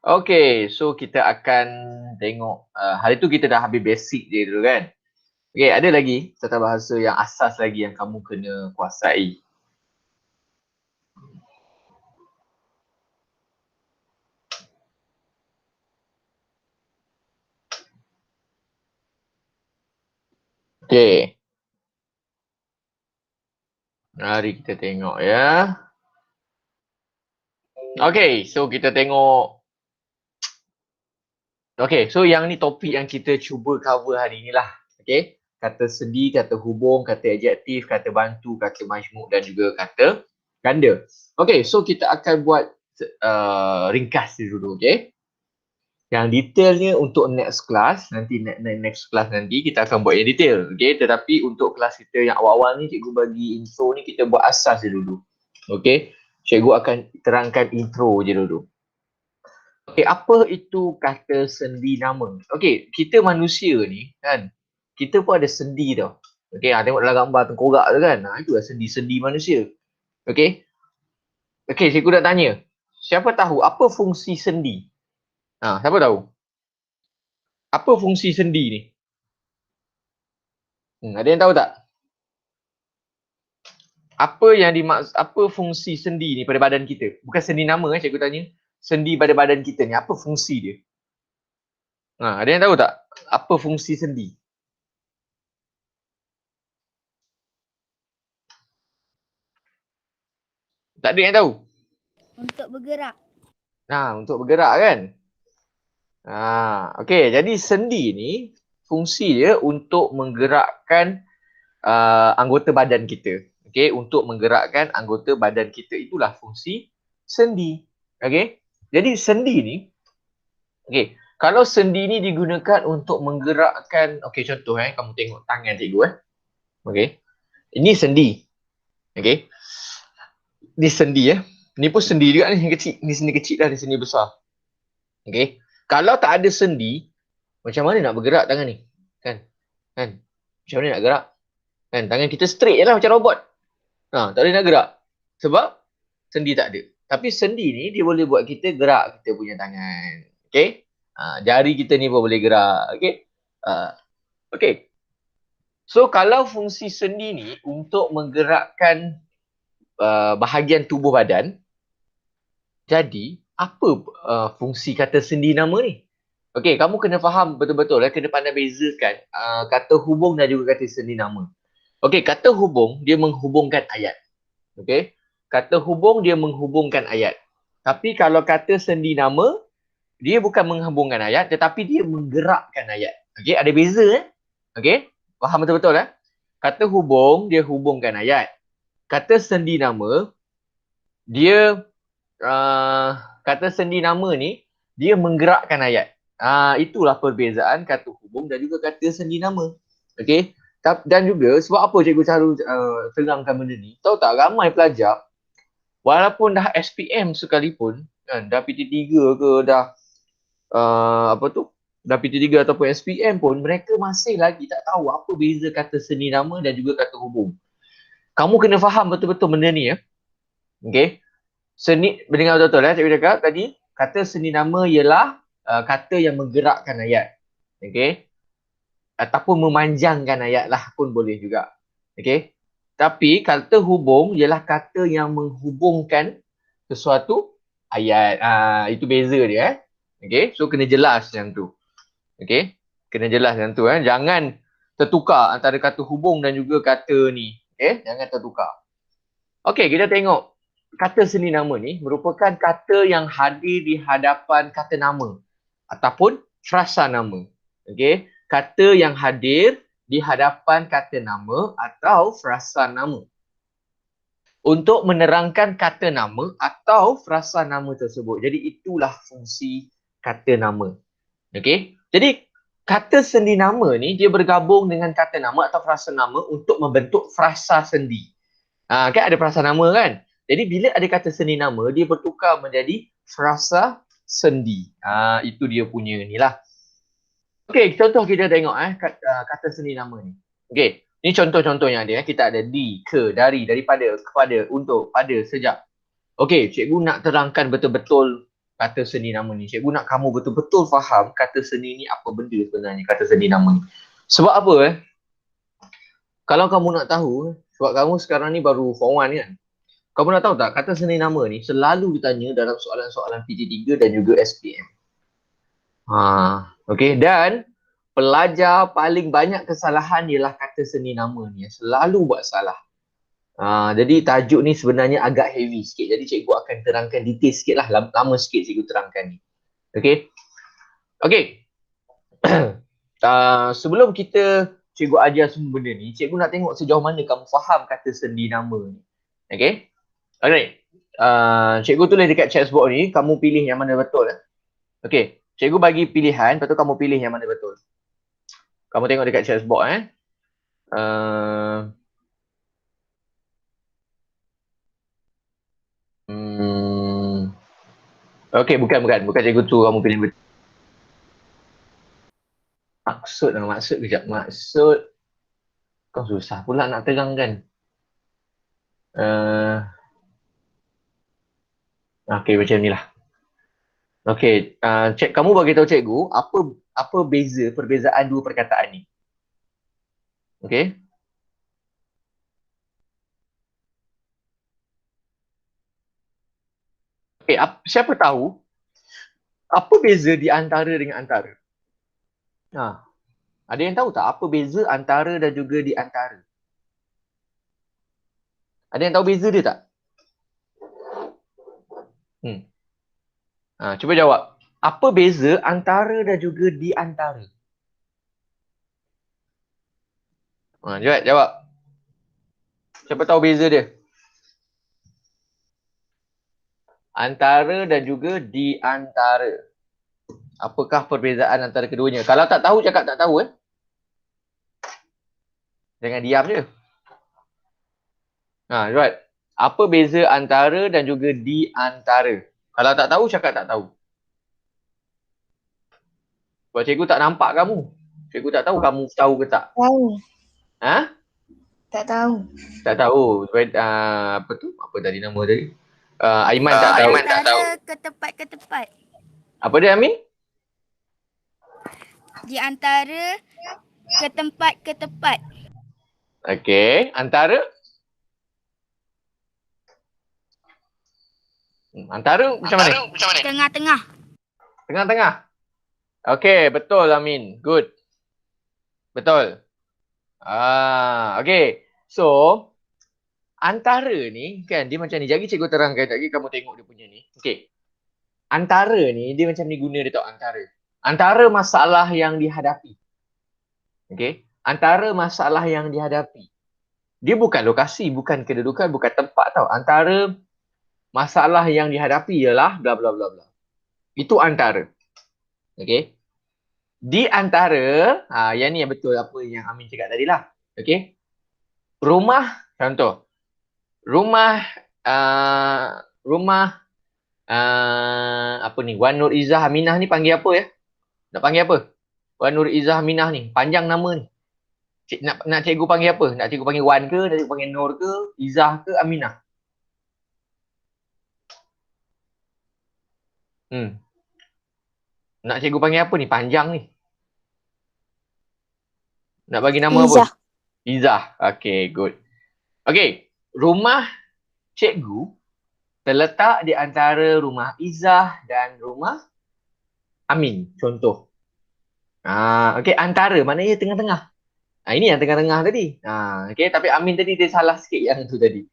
Okay, so kita akan tengok hari tu kita dah habis basic je dulu kan. Okay, ada lagi tata bahasa yang asas lagi yang kamu kena kuasai. Okay. Mari kita tengok ya. Okay, so kita tengok. Okay, so yang ni topik yang kita cuba cover hari ni lah. Okay, kata sendi, kata hubung, kata adjektif, kata bantu, kata majmuk dan juga kata ganda. Okay, so kita akan buat ringkas dulu, okay. Yang detailnya untuk next class, nanti next class nanti kita akan buat yang detail. Okay, tetapi untuk kelas kita yang awal-awal ni, cikgu bagi intro ni, kita buat asas je dulu. Okay, cikgu akan terangkan intro je dulu. Okay, apa itu kata sendi nama? Okay, kita manusia ni kan, kita pun ada sendi tau. Okay, tengok dalam gambar tengkorak tu kan, itulah sendi-sendi manusia. Okay, okay, cikgu nak tanya, siapa tahu apa fungsi sendi? Siapa tahu? Apa fungsi sendi ni? Ada yang tahu tak? Apa fungsi sendi ni pada badan kita? Bukan sendi nama cikgu tanya. Sendi pada badan kita ni, apa fungsi dia? Ada yang tahu tak? Apa fungsi sendi? Tak ada yang tahu? Untuk bergerak. Untuk bergerak kan? Okey, jadi sendi ni fungsi dia untuk menggerakkan anggota badan kita. Okey, untuk menggerakkan anggota badan kita, itulah fungsi sendi. Okey. Jadi sendi ni, okey, kalau sendi ni digunakan untuk menggerakkan, okey, contoh kamu tengok tangan cikgu okey. Ini sendi. Okey. Ni sendi Ni pun sendi juga ni, kecil. Ni sendi kecil dah, ni sendi besar. Okey. Kalau tak ada sendi, macam mana nak bergerak tangan ni? Kan? Macam mana nak gerak? Kan, tangan kita straight je lah macam robot. Tak boleh nak gerak. Sebab sendi tak ada. Tapi sendi ni dia boleh buat kita gerak kita punya tangan. Okey? Jari kita ni pun boleh gerak. Okey? Okey. So kalau fungsi sendi ni untuk menggerakkan bahagian tubuh badan, jadi apa fungsi kata sendi nama ni? Okey, kamu kena faham betul-betul kena pandai bezakan kata hubung dan juga kata sendi nama. Okey, kata hubung dia menghubungkan ayat. Okey. Kata hubung dia menghubungkan ayat. Tapi kalau kata sendi nama, dia bukan menghubungkan ayat tetapi dia menggerakkan ayat. Okey, ada beza Okey? Faham betul-betul Kata hubung dia hubungkan ayat. Kata sendi nama dia kata sendi nama ni dia menggerakkan ayat. Itulah perbezaan kata hubung dan juga kata sendi nama. Okey? Dan juga sebab apa cikgu selalu terangkan benda ni? Tahu tak, ramai pelajar walaupun dah SPM sekalipun kan, dah PT3 ke dah dah PT3 ataupun SPM pun, mereka masih lagi tak tahu apa beza kata sendi nama dan juga kata hubung. Kamu kena faham betul-betul benda ni Okey. Mendengar betul-betul cikgu cakap tadi, kata sendi nama ialah kata yang menggerakkan ayat. Okey. Ataupun memanjangkan ayat lah pun boleh juga. Okey. Tapi kata hubung ialah kata yang menghubungkan sesuatu ayat. Itu beza dia Okey. So kena jelas macam tu. Okey. Kena jelas macam tu Jangan tertukar antara kata hubung dan juga kata ni. Okey. Jangan tertukar. Okey, kita tengok. Kata sendi nama ni merupakan kata yang hadir di hadapan kata nama ataupun frasa nama. Okey. Kata yang hadir di hadapan kata nama atau frasa nama untuk menerangkan kata nama atau frasa nama tersebut. Jadi itulah fungsi kata nama. Okey. Jadi kata sendi nama ni dia bergabung dengan kata nama atau frasa nama untuk membentuk frasa sendi. Kan ada frasa nama kan? Jadi bila ada kata sendi nama, dia bertukar menjadi frasa sendi. Itu dia punya ni lah. Okey, contoh kita tengok kata sendi nama ni. Okey, ni contoh-contoh yang ada Kita ada di, ke, dari, daripada, kepada, untuk, pada, sejak. Okey, cikgu nak terangkan betul-betul kata seni nama ni. Cikgu nak kamu betul-betul faham kata seni ni apa benda sebenarnya, kata seni nama ni. Sebab apa Kalau kamu nak tahu, sebab kamu sekarang ni baru form 1 kan. Kamu nak tahu tak, kata seni nama ni selalu ditanya dalam soalan-soalan PJ3 dan juga SPM. Okay, dan pelajar paling banyak kesalahan ialah kata seni nama ni. Selalu buat salah. Jadi tajuk ni sebenarnya agak heavy sikit. Jadi cikgu akan terangkan detail sikit lah. Lama sikit cikgu terangkan ni. Okay. Okay. Sebelum cikgu ajar semua benda ni, cikgu nak tengok sejauh mana kamu faham kata seni nama ni. Okay. Alright. Cikgu tulis dekat chatbox ni, kamu pilih yang mana betul. Okay. Cikgu bagi pilihan, lepas tu kamu pilih yang mana betul. Kamu tengok dekat chatbox Okay, bukan cikgu tu kamu pilih betul. Maksud kejap. Maksud kau susah pula nak terangkan. Okay, macam ni lah. Okay, kamu bagi tahu cikgu apa perbezaan dua perkataan ni. Okay. Okay, siapa tahu apa beza di antara dengan antara? Ada yang tahu tak apa beza antara dan juga di antara? Ada yang tahu beza dia tak? Cuba jawab. Apa beza antara dan juga di antara? Jawab. Siapa tahu beza dia? Antara dan juga di antara. Apakah perbezaan antara keduanya? Kalau tak tahu, cakap tak tahu. Jangan diam je. Right. Apa beza antara dan juga di antara? Kalau tak tahu, cakap tak tahu. Sebab cikgu tak nampak kamu. Cikgu tak tahu kamu tahu ke tak? Tahu. Tak tahu. Tak tahu. Apa tu? Apa tadi nama tadi? Aiman tak tahu. Aiman tak tahu. Ke tempat. Apa dia, Amin? Di antara ke tempat. Okey. Antara? Antara macam mana? Tengah-tengah. Tengah-tengah. Okey, betul Amin. Good. Betul. Okey. So, antara ni kan dia macam ni. Jadi cikgu terangkan lagi, kamu tengok dia punya ni. Okey. Antara ni dia macam ni guna dia tau, antara. Antara masalah yang dihadapi. Okey. Antara masalah yang dihadapi. Dia bukan lokasi, bukan kedudukan, bukan tempat tau. Antara masalah yang dihadapi ialah bla bla bla bla. Itu antara. Okey. Di antara, yang ni yang betul apa yang Amin cakap tadi lah. Okey. Rumah, contoh. Rumah apa ni? Wan Nur Izzah Aminah ni panggil apa ya? Nak panggil apa? Wan Nur Izzah Aminah ni, panjang nama ni. Nak cikgu panggil apa? Nak cikgu panggil Wan ke? Nak cikgu panggil Nur ke? Izzah ke? Aminah? Nak cikgu panggil apa ni? Panjang ni. Nak bagi nama Izzah. apa? Izzah. Okay, good. Okay, rumah cikgu terletak di antara rumah Izzah dan rumah Amin, contoh. Okay, antara maknanya tengah-tengah. Ini yang tengah-tengah tadi. Okay, tapi Amin tadi dia salah sikit yang tu tadi.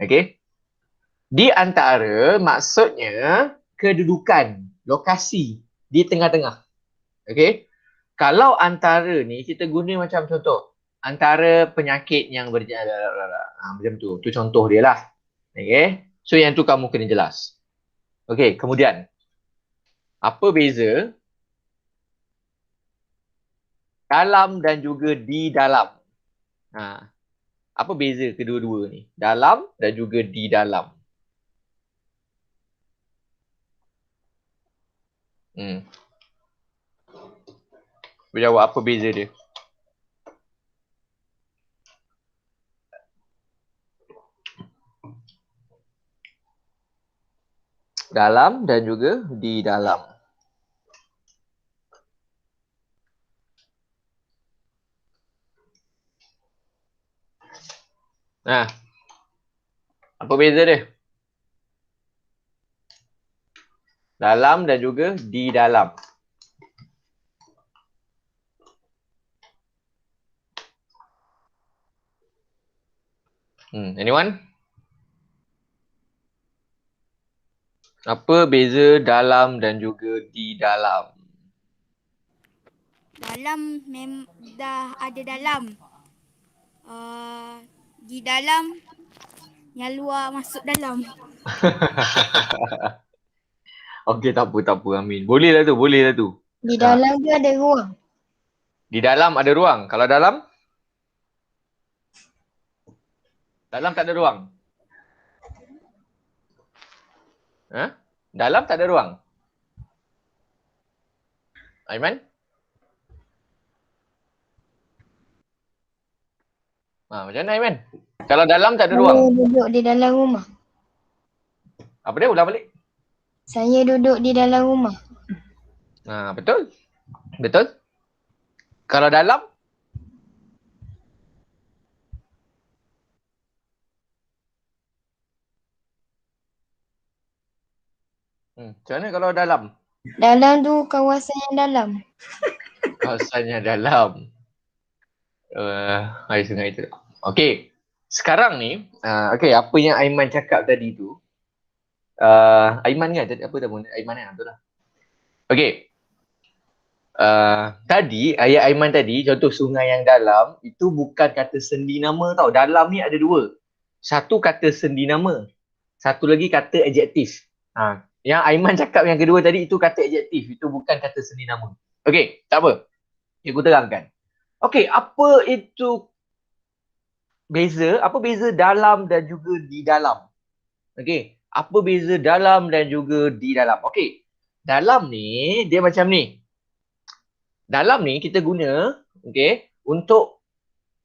Okay. Di antara maksudnya kedudukan, lokasi di tengah-tengah. Okay. Kalau antara ni kita guna macam contoh. Antara penyakit yang berjalan. Macam tu. Tu contoh dia lah. Okay. So yang tu kamu kena jelas. Okay. Kemudian. Apa beza dalam dan juga di dalam? Apa beza kedua-dua ni? Dalam dan juga di dalam. Berjawab apa beza dia? Dalam dan juga di dalam. Nah, apa beza dia? Dalam dan juga di dalam. Anyone? Apa beza dalam dan juga di dalam? Dalam dah ada dalam. Di dalam, yang luar masuk dalam. Okey, tak apa Amin. Boleh lah tu. Di dalam tu ada ruang. Di dalam ada ruang. Kalau dalam? Dalam tak ada ruang. Dalam tak ada ruang. Aiman? Macam mana Aiman? Kalau dalam tak ada Saya ruang. duduk di dalam rumah. Apa dia? Ulang balik. Saya duduk di dalam rumah. Betul. Betul. Kalau dalam? Macam mana kalau dalam? Dalam tu kawasan yang dalam. Kawasannya dalam. Air sungai tu. Okey. Sekarang ni, apa yang Aiman cakap tadi tu, Aiman kan? Apa nama Aiman kan? Betul lah. Okey. Tadi, ayat Aiman tadi, contoh sungai yang dalam, itu bukan kata sendi nama tau. Dalam ni ada dua. Satu kata sendi nama. Satu lagi kata adjektif. Yang Aiman cakap yang kedua tadi, itu kata adjektif. Itu bukan kata sendi nama. Okey, tak apa. Cikgu terangkan. Okey, apa itu beza? Apa beza dalam dan juga di dalam? Okey, apa beza dalam dan juga di dalam? Okey, dalam ni dia macam ni. Dalam ni kita guna untuk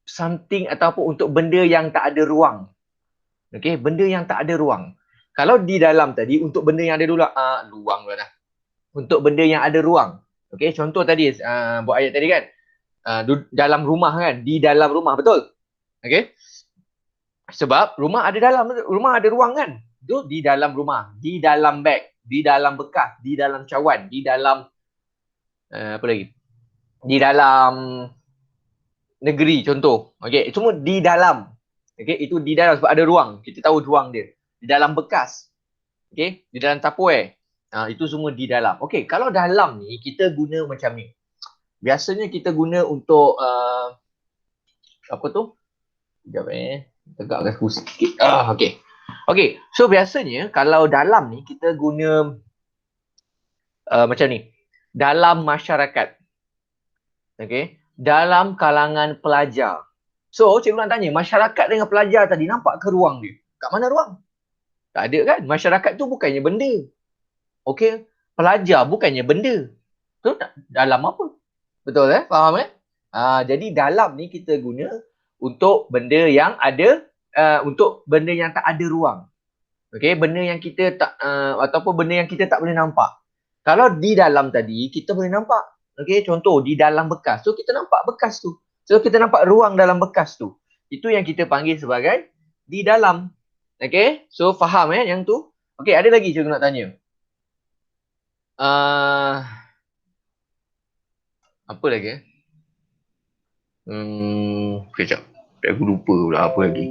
something ataupun untuk benda yang tak ada ruang. Benda yang tak ada ruang. Kalau di dalam tadi untuk benda yang ada ruang lah dah. Untuk benda yang ada ruang. Contoh tadi buat ayat tadi kan. Dalam rumah kan, di dalam rumah, betul? Sebab rumah ada ruang kan. Itu di dalam rumah, di dalam beg, di dalam bekas, di dalam cawan, di dalam apa lagi? Di dalam negeri contoh. Semua di dalam. Itu di dalam sebab ada ruang. Kita tahu ruang dia. Di dalam bekas. Di dalam Tupperware. Itu semua di dalam. Kalau dalam ni kita guna macam ni. Biasanya kita guna untuk apa tu? Sekejap tegakkan aku sikit. So biasanya kalau dalam ni kita guna macam ni. Dalam masyarakat. Dalam kalangan pelajar. So cikgu nak tanya, masyarakat dengan pelajar tadi nampak ke ruang dia? Kat mana ruang? Tak ada kan? Masyarakat tu bukannya benda. Pelajar bukannya benda. So dalam apa? Betul Faham jadi dalam ni kita guna untuk benda yang ada untuk benda yang tak ada ruang. Benda yang kita tak ataupun benda yang kita tak boleh nampak. Kalau di dalam tadi kita boleh nampak. Contoh di dalam bekas tu kita nampak bekas tu. So kita nampak ruang dalam bekas tu. Itu yang kita panggil sebagai di dalam. So faham yang tu? Ada lagi cikgu nak tanya. Apa lagi Kejap. Aku lupa pula apa lagi.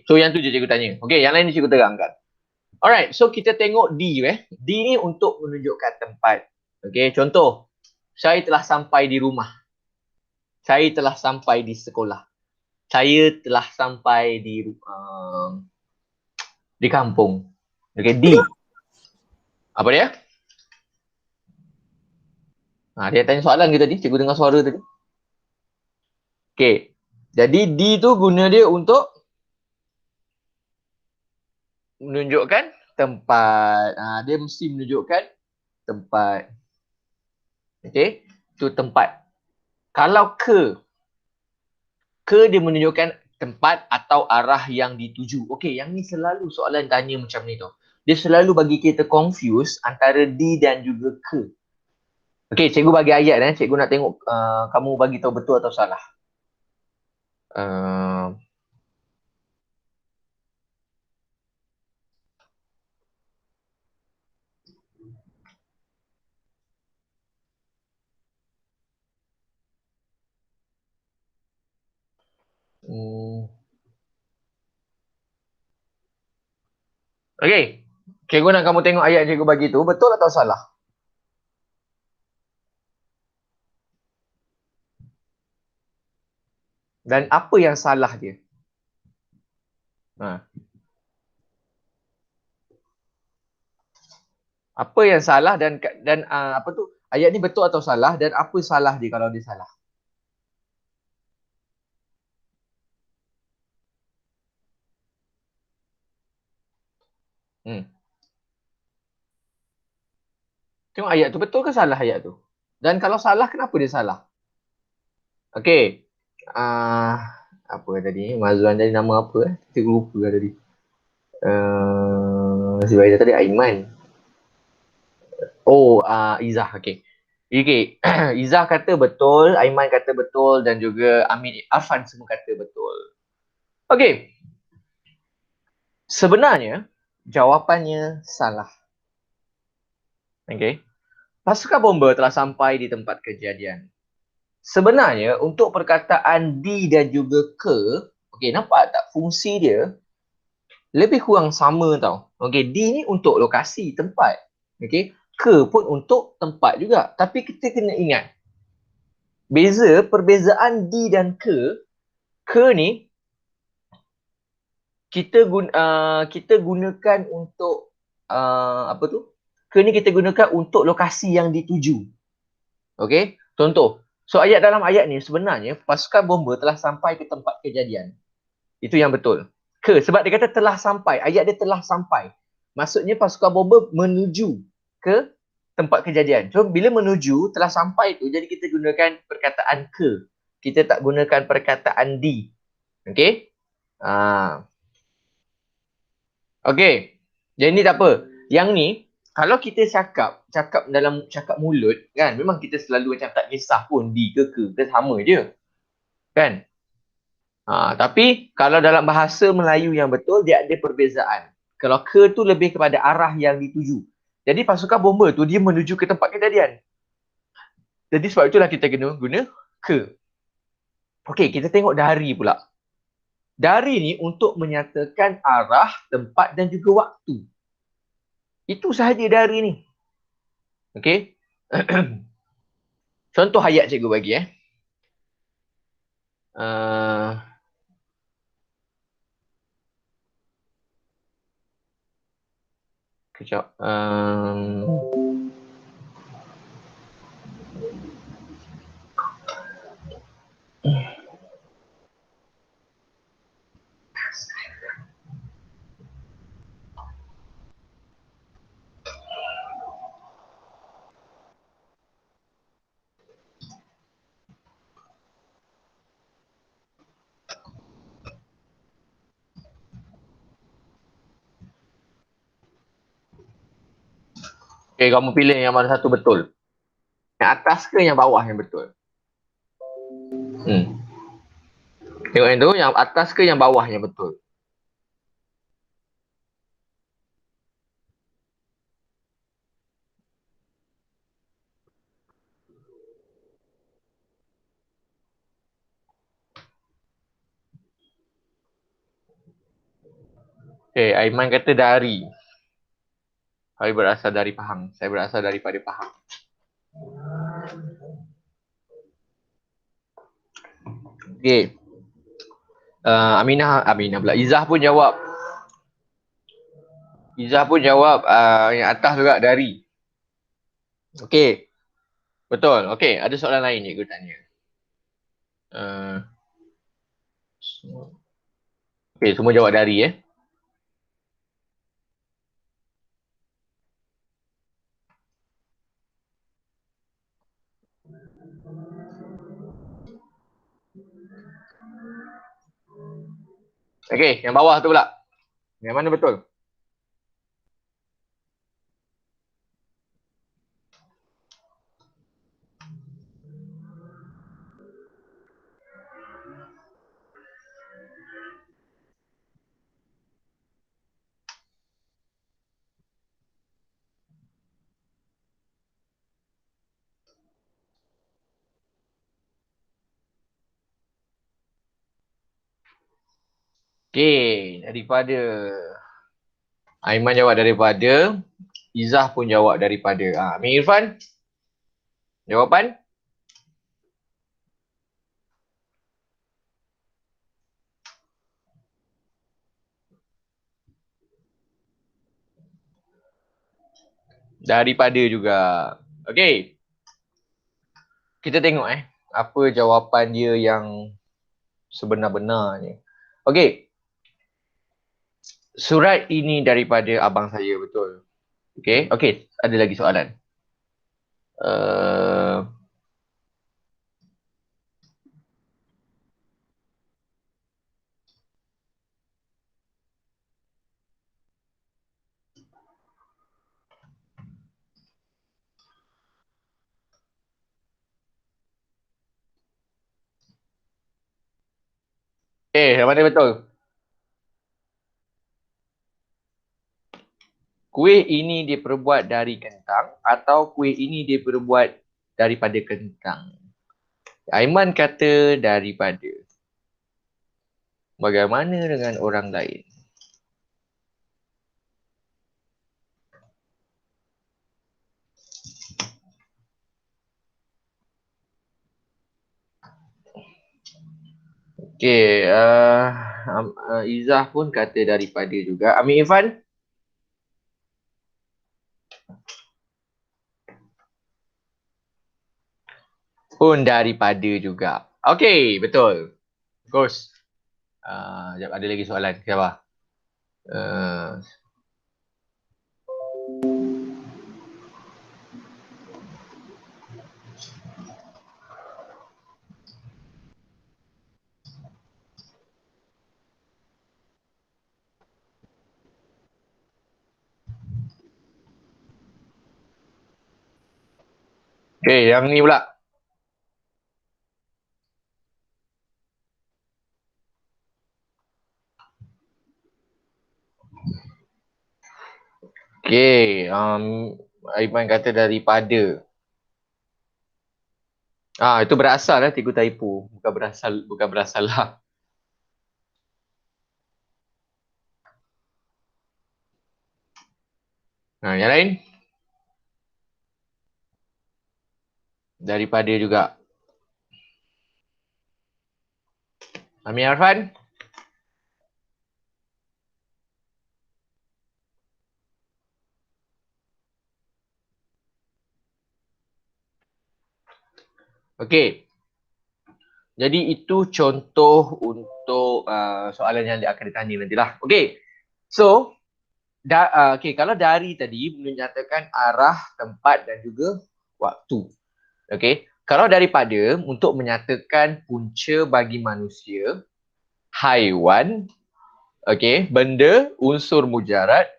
So yang tu je cikgu tanya. Yang lain ni cikgu terangkan. Alright, so kita tengok D D ni untuk menunjukkan tempat. Contoh. Saya telah sampai di rumah. Saya telah sampai di sekolah. Saya telah sampai di kampung. D. Apa dia? Dia tanya soalan ke tadi? Cikgu dengar suara tadi. Jadi D tu guna dia untuk menunjukkan tempat. Dia mesti menunjukkan tempat. Itu tempat. Kalau ke dia menunjukkan tempat atau arah yang dituju. Okey, yang ni selalu soalan tanya macam ni tau. Dia selalu bagi kita confuse antara di dan juga ke. Okey, cikgu bagi ayat cikgu nak tengok kamu bagi tahu betul atau salah. Uh, Okey. Cikgu nak kamu tengok ayat cikgu bagi tu betul atau salah? Dan apa yang salah dia? Ha. Apa yang salah dan apa tu? Ayat ni betul atau salah dan apa salah dia kalau dia salah? Hmm. Tengok ayat tu betul ke salah ayat tu? Dan kalau salah kenapa dia salah? Okey. Apa tadi? Mazlan tadi nama apa Saya lupa tadi. Zubaida tadi Aiman. Oh, Izzah. Okey. Okey. Izzah kata betul, Aiman kata betul dan juga Amin Afan semua kata betul. Okey. Sebenarnya jawapannya salah. Okey. Pasukan bomba telah sampai di tempat kejadian. Sebenarnya untuk perkataan di dan juga ke, okey, nampak tak fungsi dia lebih kurang sama tau. Okey, di ni untuk lokasi, tempat. Okey, ke pun untuk tempat juga. Tapi kita kena ingat, perbezaan di dan ke ni kita gunakan untuk apa tu? Ke ni kita gunakan untuk lokasi yang dituju. Okey, contoh. So dalam ayat ni sebenarnya pasukan bomba telah sampai ke tempat kejadian. Itu yang betul. Sebab dia kata telah sampai. Ayat dia telah sampai. Maksudnya pasukan bomba menuju ke tempat kejadian. So bila menuju telah sampai tu, jadi kita gunakan perkataan ke. Kita tak gunakan perkataan di. Okey? Okey. Jadi ni tak apa. Yang ni kalau kita cakap dalam cakap mulut kan, memang kita selalu macam tak kisah pun di ke kita sama je. Kan? Tapi kalau dalam bahasa Melayu yang betul, dia ada perbezaan. Kalau ke tu lebih kepada arah yang dituju. Jadi pasukan bomba tu dia menuju ke tempat kejadian. Jadi sebab itulah kita kena guna ke. Okey, kita tengok dari pula. Dari ni untuk menyatakan arah, tempat dan juga waktu. Itu sahaja dari ni. Okey. Contoh ayat cikgu bagi Uh, kejap. Okey, kamu pilih yang mana satu betul. Yang atas ke yang bawah yang betul? Tengok yang tu, yang atas ke yang bawah yang betul? Okay, Aiman kata dari. Saya berasal dari Pahang. Saya berasal daripada Pahang. Okay. Aminah pula. Izzah pun jawab. Yang atas juga dari. Okay. Betul. Okay, ada soalan lain cikgu tanya. Okay, semua jawab dari Okey, yang bawah tu pula. Yang mana betul? Okey, daripada Aiman jawab daripada, Izzah pun jawab daripada. Amir Irfan, jawapan? Daripada juga. Okey. Kita tengok apa jawapan dia yang sebenar-benarnya. Okey. Surat ini daripada abang saya, betul. Okey, okey, ada lagi soalan. Yang mana betul? Kuih ini diperbuat dari kentang atau kuih ini diperbuat daripada kentang? Aiman kata daripada. Bagaimana dengan orang lain? Okey, Izzah pun kata daripada juga. Amir Irfan? Pun daripada juga. Okey, betul. Bagus. Sekejap, ada lagi soalan. Siapa? Okey, yang ni pula. Okey, Aiman kata daripada. Itu berasal lah, cikgu typo. Bukan berasal lah. Yang lain? Daripada juga. Amir Arfan? Okey. Jadi itu contoh untuk soalan yang akan ditanya nantilah. Okey. So, kalau dari tadi menyatakan arah, tempat dan juga waktu. Okey. Kalau daripada untuk menyatakan punca bagi manusia, haiwan, okey, benda, unsur mujarad,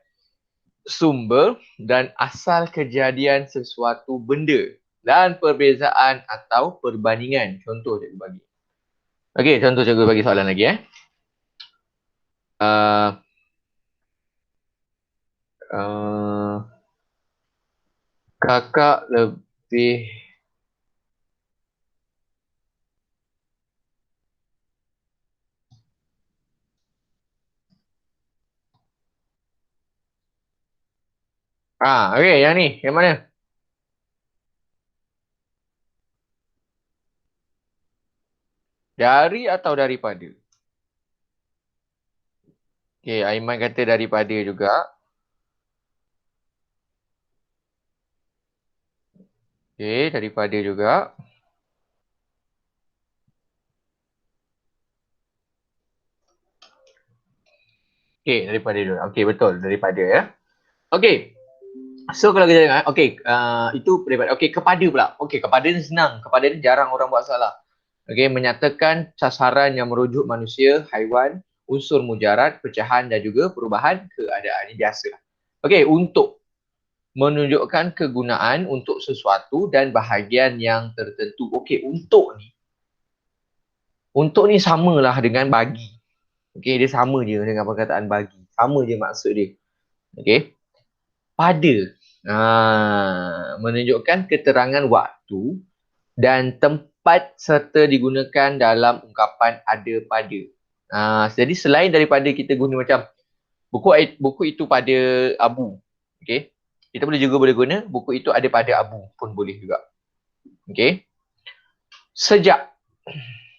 sumber dan asal kejadian sesuatu benda dan perbezaan atau perbandingan. Contoh cikgu bagi. Okey, contoh cikgu bagi soalan lagi kakak lebih okey, yang ni, yang mana? Dari atau daripada? Okey, Aiman kata daripada juga. Okey, daripada juga. Okey, daripada juga. Okey, betul, daripada ya. Okey. So kalau kita tengok, itu daripada. Okey, kepada pula. Okey, kepada ni senang. Kepada ni jarang orang buat salah. Okey, menyatakan sasaran yang merujuk manusia, haiwan, unsur mujarad, pecahan dan juga perubahan keadaan. Ini biasa. Okey, untuk menunjukkan kegunaan untuk sesuatu dan bahagian yang tertentu. Okey, untuk ni samalah dengan bagi. Okey, dia sama je dengan perkataan bagi. Sama je maksud dia. Okey. Pada. Menunjukkan keterangan waktu dan tempat serta digunakan dalam ungkapan ada pada. Jadi selain daripada kita guna macam buku itu pada Abu. Okey. Kita boleh guna buku itu ada pada Abu pun boleh juga. Okey. Sejak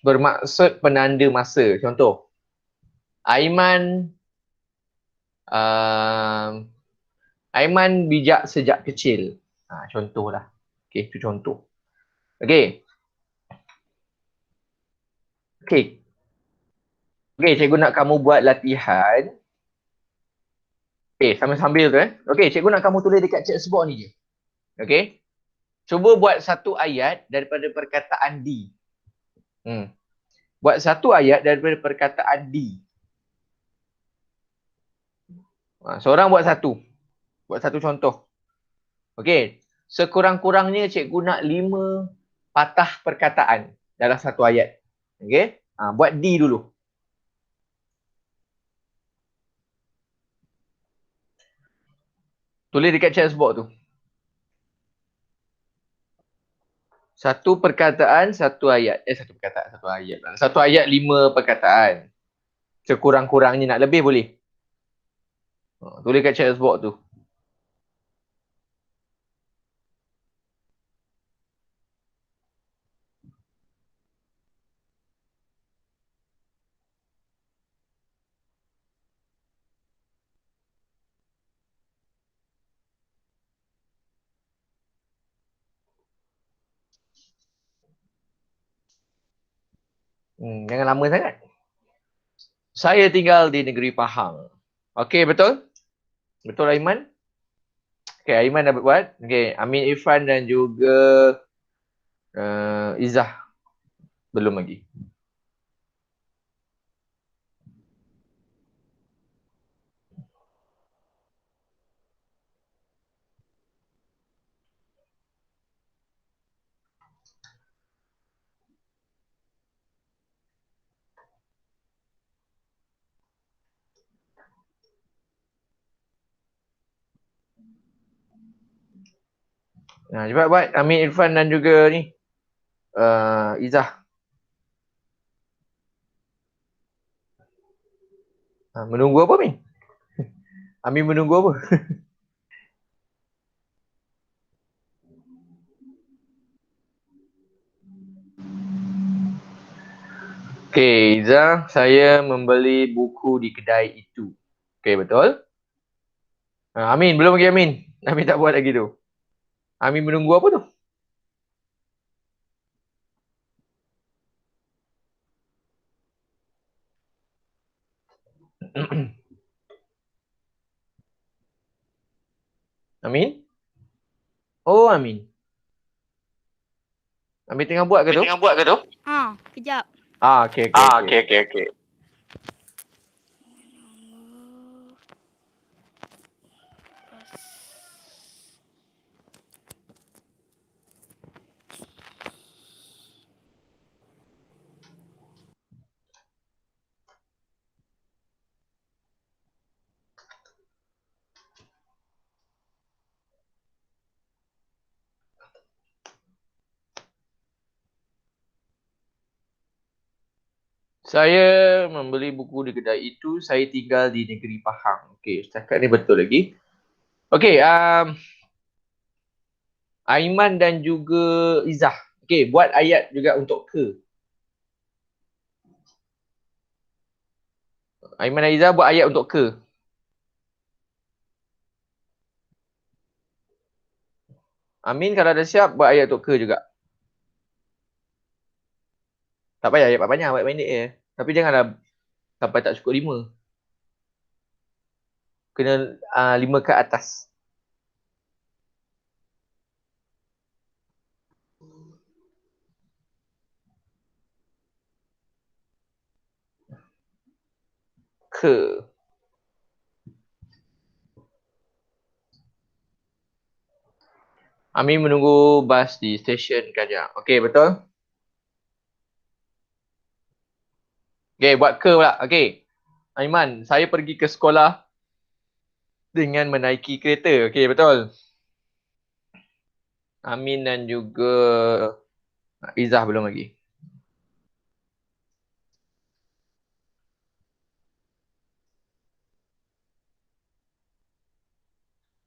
bermaksud penanda masa. Contoh. Aiman bijak sejak kecil. Contohlah. Okey, itu contoh. Okey. Okey. Okey, cikgu nak kamu buat latihan. Okey, sambil-sambil tu Okey, cikgu nak kamu tulis dekat chatbox ni je. Okey. Cuba buat satu ayat daripada perkataan di. Buat satu ayat daripada perkataan di. Seorang buat satu. Buat satu contoh. Okey. Sekurang-kurangnya cikgu nak 5 patah perkataan dalam satu ayat. Okey. Buat di dulu. Tulis dekat chatbox tu. Satu perkataan, satu ayat. Satu perkataan, satu ayat. Satu ayat 5 perkataan. Sekurang-kurangnya nak lebih boleh. Tulis kat chatbox tu. Jangan lama sangat. Saya tinggal di negeri Pahang. Okey, betul? Betul Aiman? Okey, Aiman dapat buat. Okey, Amin Irfan dan juga Izzah. Belum lagi. Cepat buat Amin Irfan dan juga ni Izzah. Menunggu apa Amin? Amin menunggu apa? Okey, Izzah, saya membeli buku di kedai itu. Okey, betul? Amin, belum lagi Amin. Amin tak buat lagi tu. Amin menunggu apa tu? Amin? Oh, Amin. Amin tengah buat ke tu? Kejap. Okey. Saya membeli buku di kedai itu. Saya tinggal di negeri Pahang. Okey, setakat ni betul lagi. Okey, Aiman dan juga Izzah. Okey, buat ayat juga untuk ke. Aiman dan Izzah buat ayat untuk ke. Amin kalau dah siap buat ayat untuk ke juga. Tak payah ayat banyak, ayat pendek je. Tapi janganlah sampai tak cukup 5. Kena 5 ke atas. ke. Amin menunggu bas di stesen Kajang. Okey, betul? Okey, buat ke pula. Okey. Aiman, saya pergi ke sekolah dengan menaiki kereta. Okey, betul? Amin dan juga Izzah belum lagi.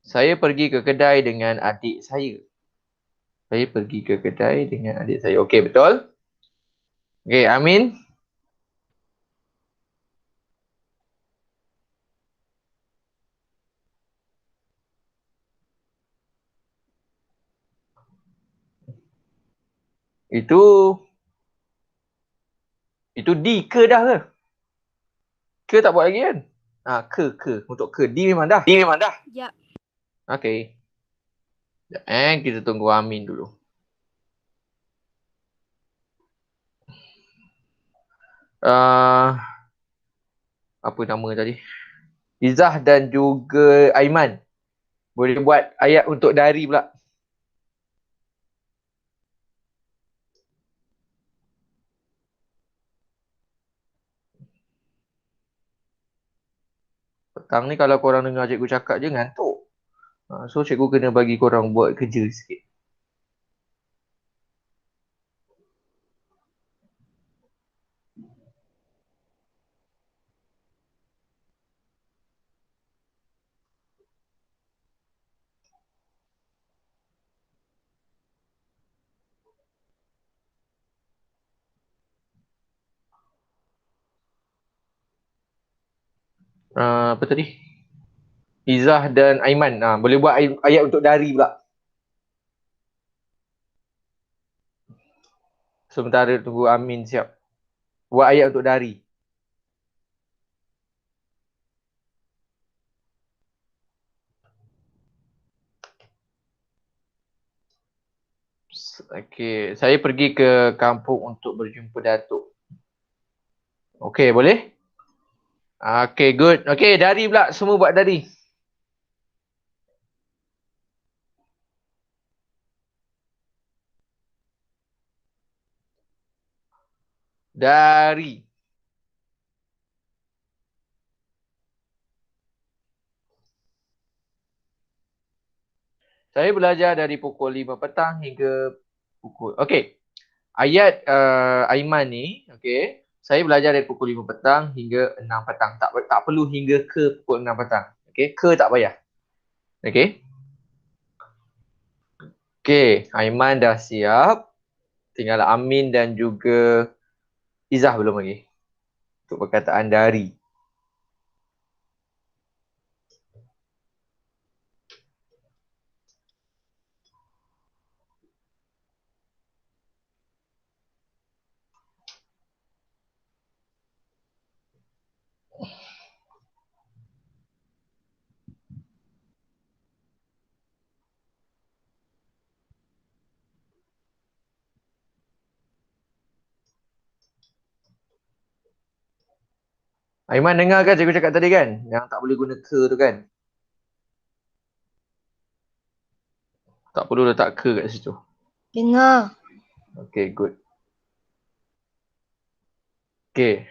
Saya pergi ke kedai dengan adik saya. Saya pergi ke kedai dengan adik saya. Okey, betul? Okey, Amin. Itu D ke dah ke? Ke tak buat lagi kan? Ke. Untuk ke. D memang dah. Ya. Okey. Sekejap, kita tunggu Amin dulu. Apa nama tadi? Izzah dan juga Aiman. Boleh buat ayat untuk dari pula. Petang ni kalau korang dengar cikgu cakap je ngantuk. So cikgu kena bagi korang buat kerja sikit. Apa tadi? Izzah dan Aiman. Boleh buat ayat untuk dari pula. Sementara tunggu Amin siap. Buat ayat untuk dari. Okey, saya pergi ke kampung untuk berjumpa Datuk. Okey, boleh? Okey, good. Okey, dari pula. Semua buat dari. Dari. Saya belajar dari pukul 5 petang hingga pukul... Okey. Ayat Aiman ni, okey. Saya belajar dari pukul 5 petang hingga 6 petang. Tak perlu hingga ke pukul 6 petang. Okey, ke tak payah. Okey. Okey, Aiman dah siap. Tinggal Amin dan juga Izzah belum lagi. Untuk perkataan dari. Aiman dengar kan cikgu cakap tadi kan? Yang tak boleh guna ke tu kan? Tak perlu letak ke kat situ. Dengar. Okay, good. Okay.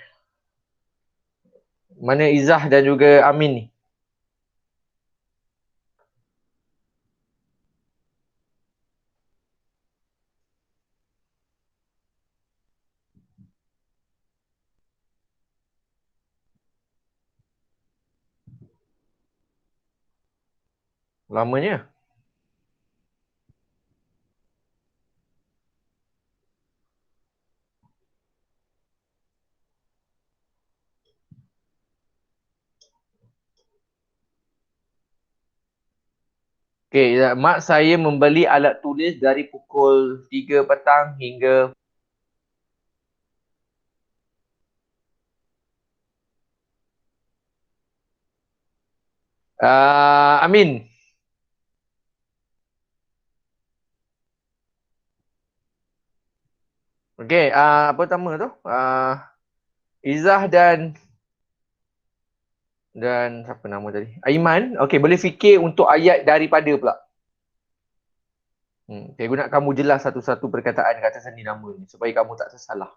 Mana Izzah dan juga Amin ni? Lamanya. Okay, mak saya membeli alat tulis dari pukul 3 petang hingga Amin. Okay, apa nama tu? Izzah dan Dan siapa nama tadi? Aiman. Okey, boleh fikir untuk ayat daripada pula. Saya guna kamu jelas satu-satu perkataan kat atas ni nama ni supaya kamu tak tersalah.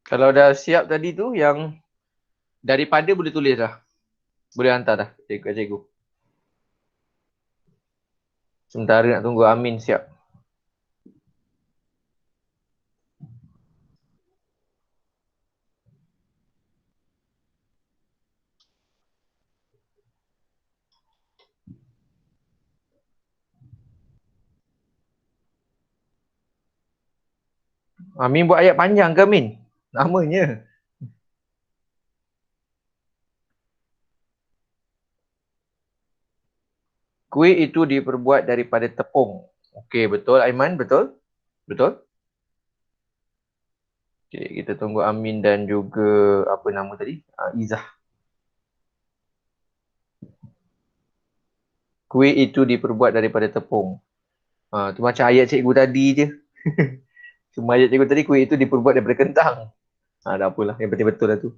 Kalau dah siap tadi tu yang daripada boleh tulis dah. Boleh hantar dah cikgu. Sementara nak tunggu Amin siap. Amin buat ayat panjang ke Amin? Namanya. Kuih itu diperbuat daripada tepung. Okey, betul Aiman, betul? Betul? Okey, kita tunggu Amin dan juga apa nama tadi? Izzah. Kuih itu diperbuat daripada tepung. Tu macam ayat cikgu tadi je. Cuma ayat cikgu tadi kuih itu diperbuat daripada kentang. Dah apalah, yang penting betul lah tu.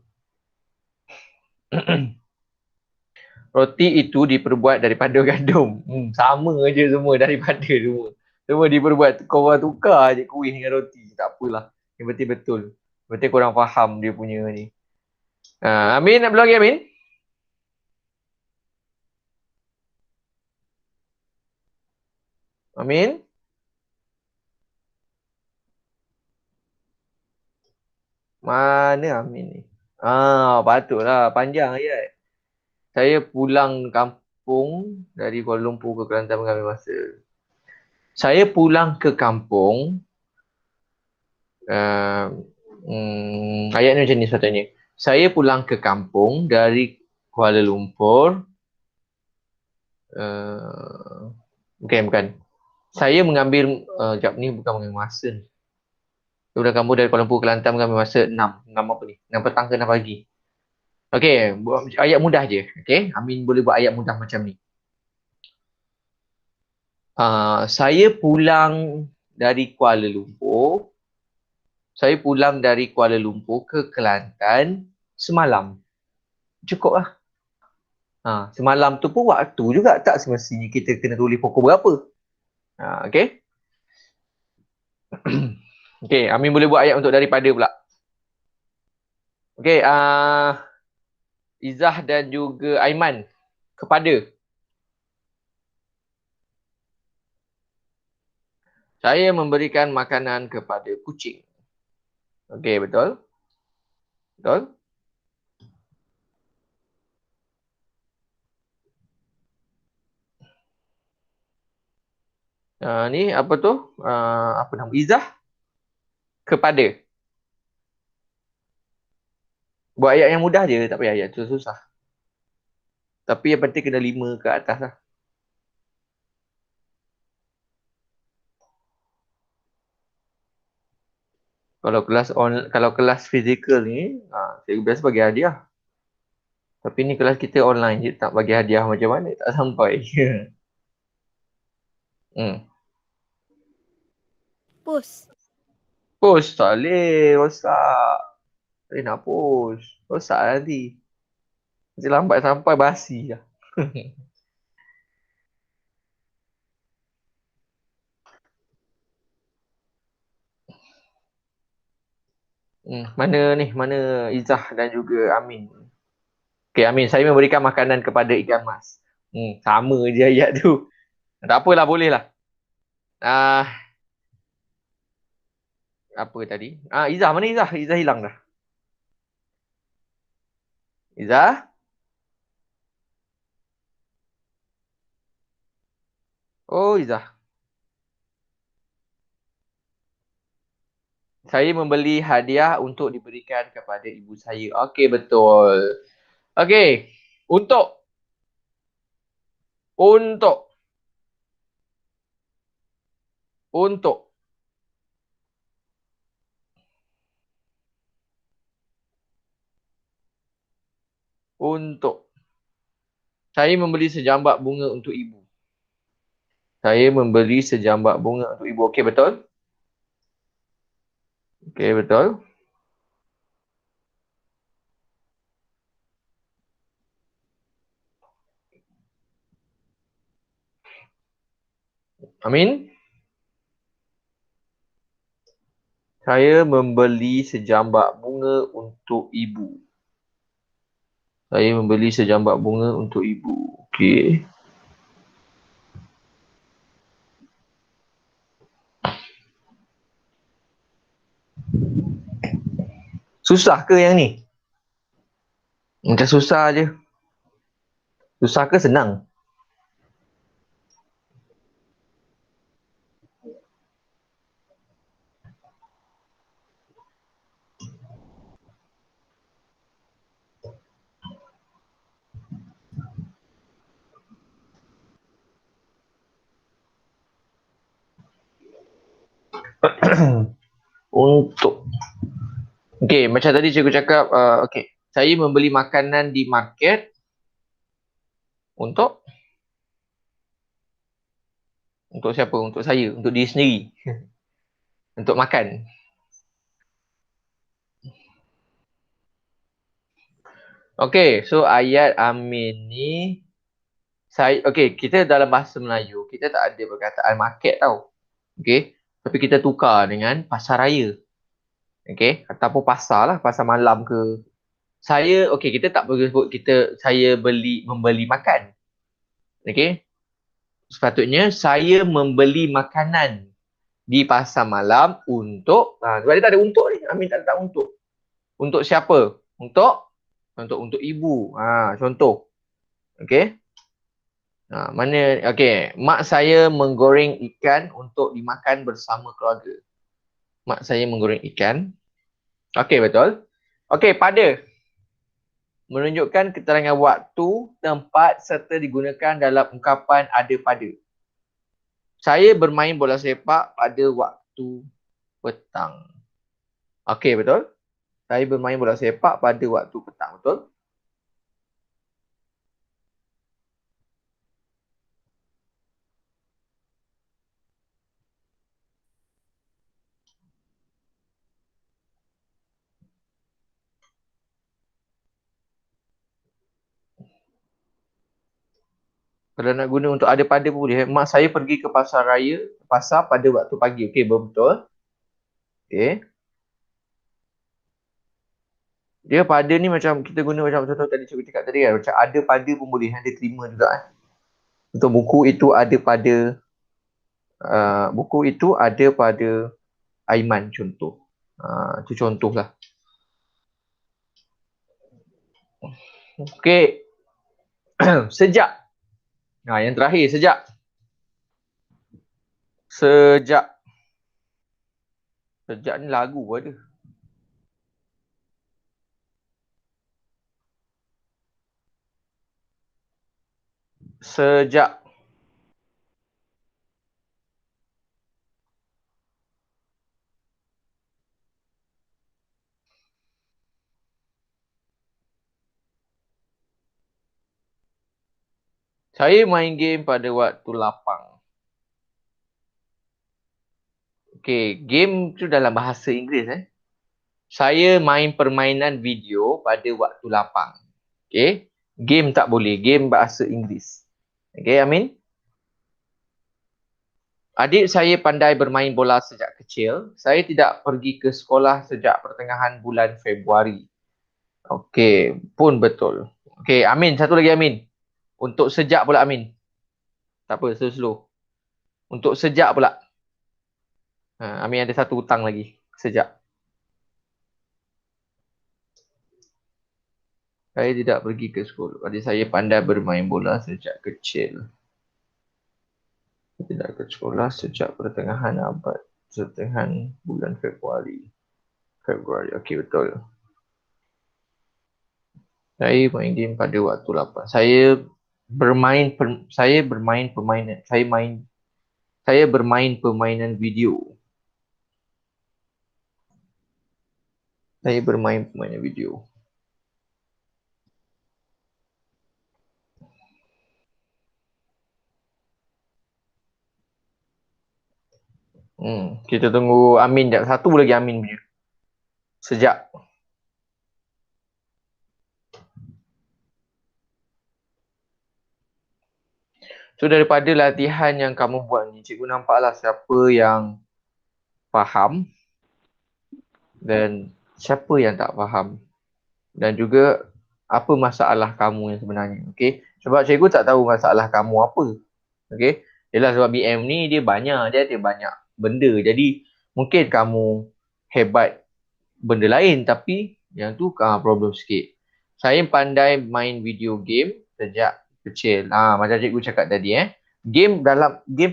Roti itu diperbuat daripada gandum. Sama je semua daripada semua. Semua diperbuat, korang tukar je kuih dengan roti. Tak apalah. Yang penting betul. Yang penting korang faham dia punya ni. Amin, nak belum lagi Amin? Amin? Mana Amin ni? Patutlah. Panjang ayat. Saya pulang kampung dari Kuala Lumpur ke Kelantan mengambil masa. Saya pulang ke kampung. Ayat ni macam ni sepatutnya. Saya pulang ke kampung dari Kuala Lumpur. Bukan. Saya mengambil, sekejap ni bukan mengambil masa ni. Sudah kamu dari Kuala Lumpur ke Kelantan mengambil masa 6. 6 apa ni? 6 petang ke 6 pagi? Okey, buat ayat mudah je. Okey, Amin boleh buat ayat mudah macam ni. Saya pulang dari Kuala Lumpur. Saya pulang dari Kuala Lumpur ke Kelantan semalam. Cukup lah. Semalam tu pun waktu juga, tak semestinya kita kena tulis pukul berapa. Okey. Okey, Amin boleh buat ayat untuk daripada pula. Okey, Izzah dan juga Aiman. Kepada. Saya memberikan makanan kepada kucing. Okey, betul? Betul? Ni apa tu? Apa nama? Izzah kepada. Buat ayat yang mudah je, tak payah ayat tu susah. Tapi yang penting kena 5 ke atas lah. Kalau kelas fizikal ni, cikgu biasa bagi hadiah. Tapi ni kelas kita online je, tak bagi hadiah macam mana? Tak sampai. Post. Post tak boleh, rosak. Tak boleh nak post. Rosak nanti. Nanti lambat sampai basi lah. Mana ni? Mana Izzah dan juga Amin? Okay, Amin. Saya memberikan makanan kepada ikan mas. Sama je ayat tu. Tak apalah, boleh lah. Apa tadi? Izzah. Mana Izzah? Izzah hilang dah. Izzah? Oh, Izzah. Saya membeli hadiah untuk diberikan kepada ibu saya. Okey, betul. Okey. Untuk. Untuk. Untuk. Saya membeli sejambak bunga untuk ibu. Saya membeli sejambak bunga untuk ibu. Okey, betul? Okey, betul. Amin? Saya membeli sejambak bunga untuk ibu. Saya membeli sejambak bunga untuk ibu. Okey. Susah ke yang ni? Macam susah je. Susah ke senang? Untuk. Okey, macam tadi cikgu cakap, okey. Saya membeli makanan di market untuk siapa? Untuk saya, untuk diri sendiri. Untuk makan. Okey, so ayat Amin ni okey, kita dalam bahasa Melayu, kita tak ada perkataan market tau. Okey, tapi kita tukar dengan pasar raya. Okey, ataupun pasar lah, pasar malam ke. Okey, kita tak boleh sebut saya membeli makan. Okey. Sepatutnya saya membeli makanan di pasar malam untuk sebab dia tak ada untuk ni. Amin tak letak untuk. Untuk siapa? Untuk ibu. Contoh. Okey. Okey, mak saya menggoreng ikan untuk dimakan bersama keluarga. Mak saya menggoreng ikan. Okey, betul. Okey, pada. Menunjukkan keterangan waktu, tempat serta digunakan dalam ungkapan ada pada. Saya bermain bola sepak pada waktu petang. Okey, betul. Saya bermain bola sepak pada waktu petang, betul? Kalau nak guna untuk ada pada pun boleh. Mak saya pergi ke pasar pada waktu pagi. Okey, betul. Okey. Dia pada ni macam kita guna macam contoh tadi cikgu cakap tadi kan. Macam ada pada pun boleh. Ada terima juga kan. Untuk buku itu ada pada Aiman contoh. Itu contoh lah. Okey. Sejak. Yang terakhir, sejak. Sejak ni lagu ada. Sejak. Saya main game pada waktu lapang. Okey, game tu dalam bahasa Inggeris Saya main permainan video pada waktu lapang. Okey, game tak boleh, game bahasa Inggeris. Okey, Amin. Adik saya pandai bermain bola sejak kecil. Saya tidak pergi ke sekolah sejak pertengahan bulan Februari. Okey, pun betul. Okey, Amin, satu lagi Amin. Untuk sejak pula Amin. Tak apa, slow-slow. Untuk sejak pula. Amin ada satu hutang lagi. Sejak. Saya tidak pergi ke sekolah. Adik saya pandai bermain bola sejak kecil. Saya tidak ke sekolah sejak pertengahan bulan Februari. Okey, betul. Saya main game pada waktu lapang. Saya bermain permainan video. Saya bermain permainan video. Kita tunggu Amin jap. Satu lagi Amin punya. Sejak. So daripada latihan yang kamu buat ni, cikgu nampaklah siapa yang faham dan siapa yang tak faham. Dan juga apa masalah kamu yang sebenarnya. Okay? Sebab cikgu tak tahu masalah kamu apa. Okay? Yelah sebab BM ni dia ada banyak benda. Jadi mungkin kamu hebat benda lain tapi yang tu problem sikit. Saya pandai main video game sejak kecil. Macam cikgu cakap tadi Game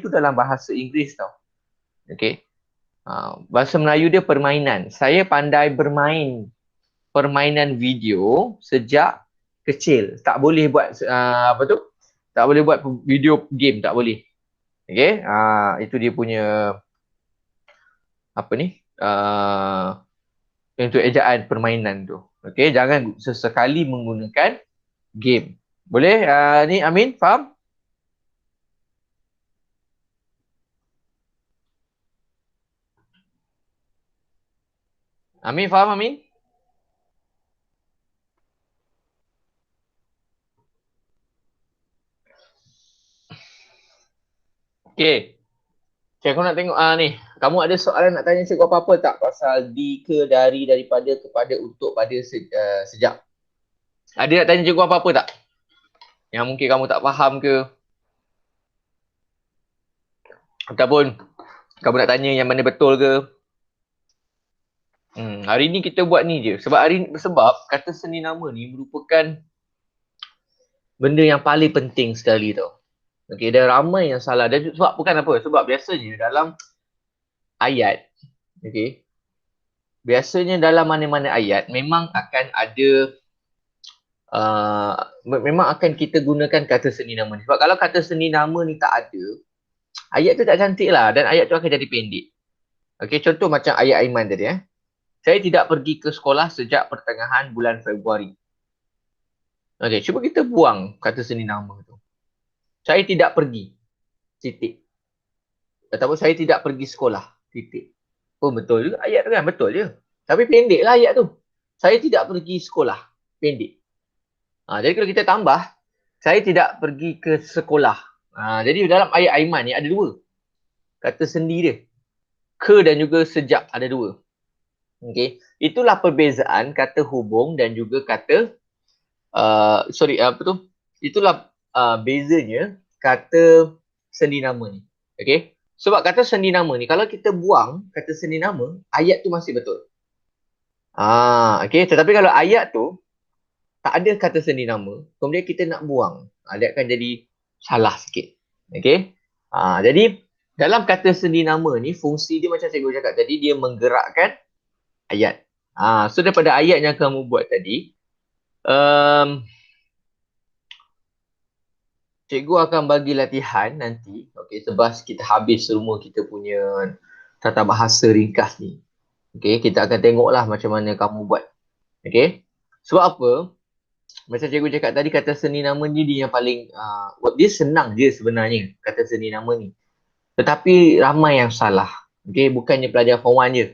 tu dalam bahasa Inggeris tau. Okay. Bahasa Melayu dia permainan. Saya pandai bermain permainan video sejak kecil. Tak boleh buat tak boleh buat video game, tak boleh. Okay. Itu dia punya untuk ejaan permainan tu. Okay, jangan sesekali menggunakan game. Boleh? Ni Amin, faham? Amin, faham Amin? Okay. Okay, aku nak tengok ni. Kamu ada soalan nak tanya cikgu apa-apa tak? Pasal di ke, dari, daripada, kepada, untuk, pada, sejak. Ada nak tanya cikgu apa-apa tak? Yang mungkin kamu tak faham ke? Ataupun kamu nak tanya yang mana betul ke? Hari ni kita buat ni je. Sebab kata seni nama ni merupakan benda yang paling penting sekali tau. Okay, dan ramai yang salah. Dan sebab bukan apa? Sebab biasanya dalam ayat, okay, biasanya dalam mana-mana ayat memang akan ada memang akan kita gunakan kata seni nama ni. Sebab kalau kata seni nama ni tak ada, ayat tu tak cantik lah dan ayat tu akan jadi pendek. Okay, contoh macam ayat Aiman tadi Saya tidak pergi ke sekolah sejak pertengahan bulan Februari. Okay, cuba kita buang kata seni nama tu. Saya tidak pergi. Titik. Ataupun saya tidak pergi sekolah. Titik. Oh betul juga ayat tu kan? Betul je. Tapi pendek lah ayat tu. Saya tidak pergi sekolah. Pendek. Jadi kalau kita tambah, saya tidak pergi ke sekolah. Jadi dalam ayat Aiman ni ada dua. Kata sendi dia. Ke dan juga sejak ada dua. Okay. Itulah perbezaan kata hubung dan juga kata itulah bezanya kata sendi nama ni. Okay. Sebab kata sendi nama ni, kalau kita buang kata sendi nama, ayat tu masih betul. Okay. Tetapi kalau ayat tu tak ada kata sendi nama, kemudian kita nak buang, dia akan jadi salah sikit. Okay. Jadi dalam kata sendi nama ni, fungsi dia macam cikgu cakap tadi, dia menggerakkan ayat. So daripada ayat yang kamu buat tadi, cikgu akan bagi latihan nanti. Okay, sebab kita habis semua kita punya tata bahasa ringkas ni. Okay, kita akan tengoklah macam mana kamu buat. Okay, sebab apa? Macam cikgu cakap tadi, kata seni nama ni dia yang paling, dia senang je sebenarnya, kata seni nama ni. Tetapi ramai yang salah. Okay, bukannya pelajar form 1 je.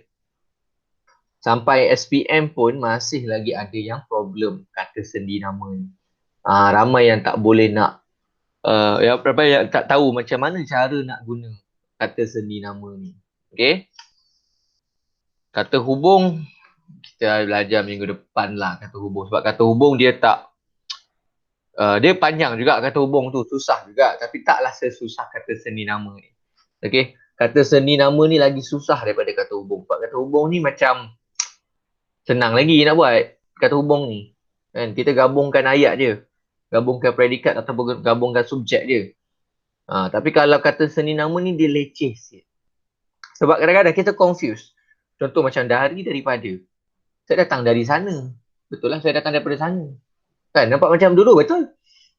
Sampai SPM pun masih lagi ada yang problem kata sendi nama ni. Ramai yang tak boleh nak, yang tak tahu macam mana cara nak guna kata sendi nama ni. Okay. Kata hubung, kita belajar minggu depan lah kata hubung. Sebab kata hubung dia tak, dia panjang juga kata hubung tu. Susah juga. Tapi taklah sesusah kata sendi nama ni. Okay. Kata sendi nama ni lagi susah daripada kata hubung. Sebab kata hubung ni macam senang lagi nak buat kata hubung ni. Kan? Kita gabungkan ayat je. Gabungkan predikat atau gabungkan subjek je. Tapi kalau kata seni nama ni dia leceh sikit. Sebab kadang-kadang kita confuse. Contoh macam daripada. Saya datang dari sana. Betul lah, saya datang daripada sana. Kan nampak macam dulu betul.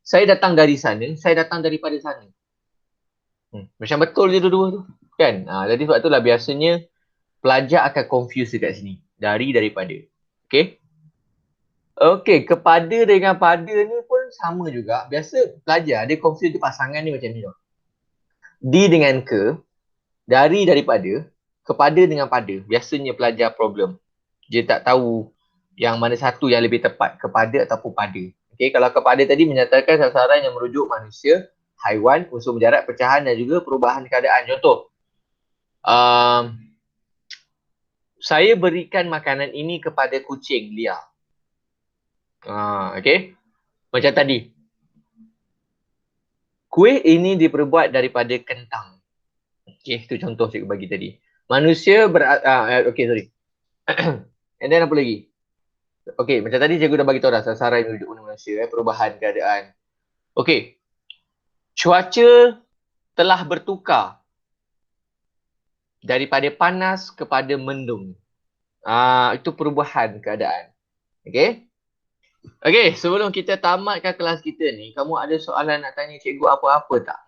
Saya datang dari sana, saya datang daripada sana. Macam betul je dua-dua tu. Kan? Jadi sebab itulah biasanya pelajar akan confuse dekat sini. Daripada. Okay. Okay, kepada dengan pada ni pun sama juga. Biasa pelajar dia confuse pasangan ni macam ni tau. Di dengan ke, daripada, kepada dengan pada. Biasanya pelajar problem. Dia tak tahu yang mana satu yang lebih tepat, kepada ataupun pada. Okey, kalau kepada tadi menyatakan sasaran yang merujuk manusia, haiwan, unsur mujarad, pecahan dan juga perubahan keadaan. Contoh, saya berikan makanan ini kepada kucing liar. Okey, macam tadi. Kuih ini diperbuat daripada kentang. Okey, itu contoh cikgu bagi tadi. Manusia okey, sorry. And then apa lagi? Okey, macam tadi cikgu dah bagi tahu dah sasaran yang merujuk manusia, perubahan keadaan. Okey. Cuaca telah bertukar daripada panas kepada mendung. Itu perubahan keadaan. Okey? Okey, sebelum kita tamatkan kelas kita ni, kamu ada soalan nak tanya cikgu apa-apa tak?